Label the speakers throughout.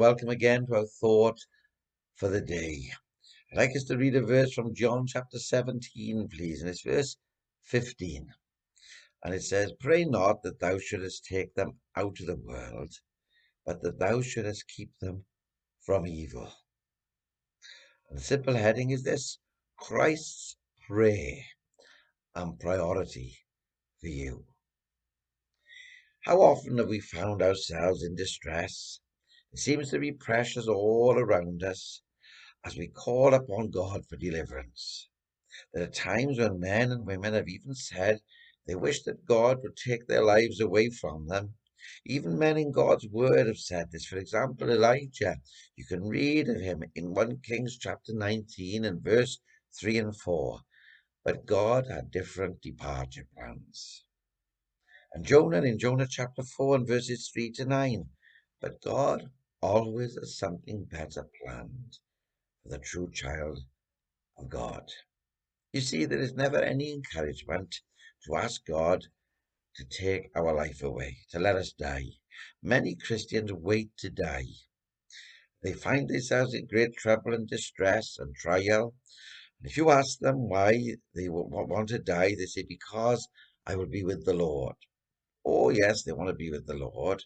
Speaker 1: welcome again to our thought for the day. I'd like us to read a verse from John chapter 17, please, and it's verse 15. And it says, "Pray not that thou shouldest take them out of the world, but that thou shouldest keep them from evil." And the simple heading is this: Christ's prayer and priority for you. How often have we found ourselves in distress? It seems to be pressures all around us as we call upon God for deliverance. There are times when men and women have even said they wish that God would take their lives away from them. Even men in God's word have said this. For example, Elijah. You can read of him in 1 Kings chapter 19 and verse 3 and 4. But God had different departure plans. And Jonah in Jonah chapter 4 and verses 3 to 9. But God always has something better planned for the true child of God. You see, there is never any encouragement to ask God to take our life away, to let us die. Many Christians wait to die. They find themselves in great trouble and distress and trial. And if you ask them why they want to die, they say, "Because I will be with the Lord." Oh, yes, they want to be with the Lord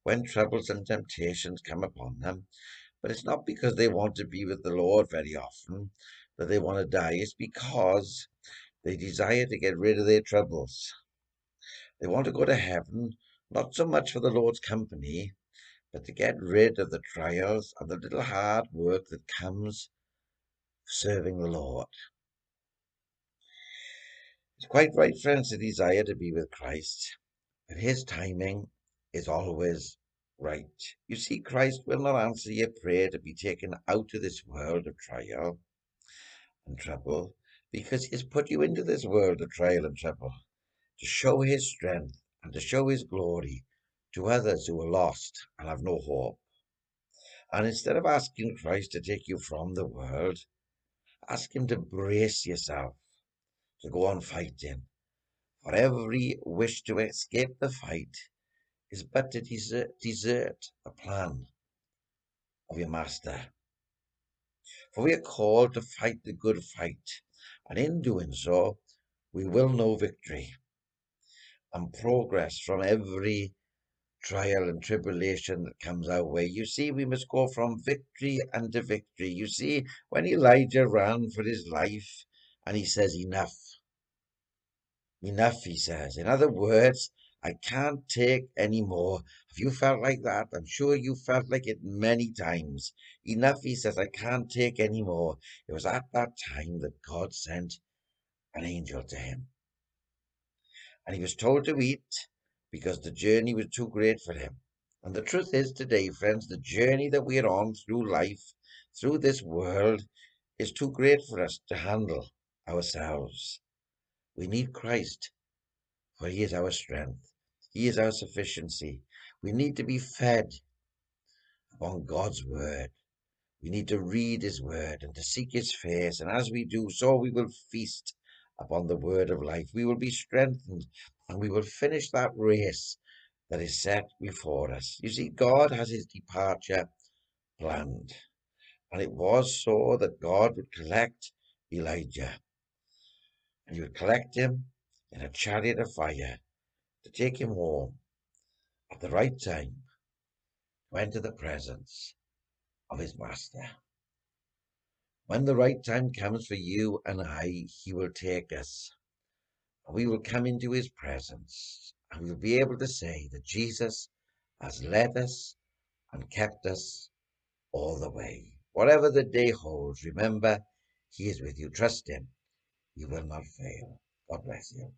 Speaker 1: when troubles and temptations come upon them. But it's not because they want to be with the Lord very often that they want to die. It's because they desire to get rid of their troubles. They want to go to heaven, not so much for the Lord's company, but to get rid of the trials and the little hard work that comes serving the Lord. It's quite right, friends, to desire to be with Christ, but his timing is always right. You see, Christ will not answer your prayer to be taken out of this world of trial and trouble, because he has put you into this world of trial and trouble to show his strength and to show his glory to others who are lost and have no hope. And instead of asking Christ to take you from the world, ask him to brace yourself to go on fighting. For every wish to escape the fight is but to desert the plan of your master. For we are called to fight the good fight, and in doing so, we will know victory and progress from every trial and tribulation that comes our way. You see, we must go from victory unto victory. You see, when Elijah ran for his life and he says, "Enough, enough," he says. In other words, I can't take any more. Have you felt like that? I'm sure you felt like it many times. Enough, he says, I can't take any more. It was at that time that God sent an angel to him. And he was told to eat because the journey was too great for him. And the truth is today, friends, the journey that we are on through life, through this world, is too great for us to handle ourselves. We need Christ, for he is our strength. He is our sufficiency. We need to be fed upon God's word. We need to read his word and to seek his face. And as we do so, we will feast upon the word of life. We will be strengthened and we will finish that race that is set before us. You see, God has his departure planned. And it was so that God would collect Elijah. And he would collect him in a chariot of fire to take him home at the right time to enter the presence of his master. When the right time comes for you and I, he will take us. And we will come into his presence. And we'll be able to say that Jesus has led us and kept us all the way. Whatever the day holds, remember, he is with you. Trust him. He will not fail. God bless you.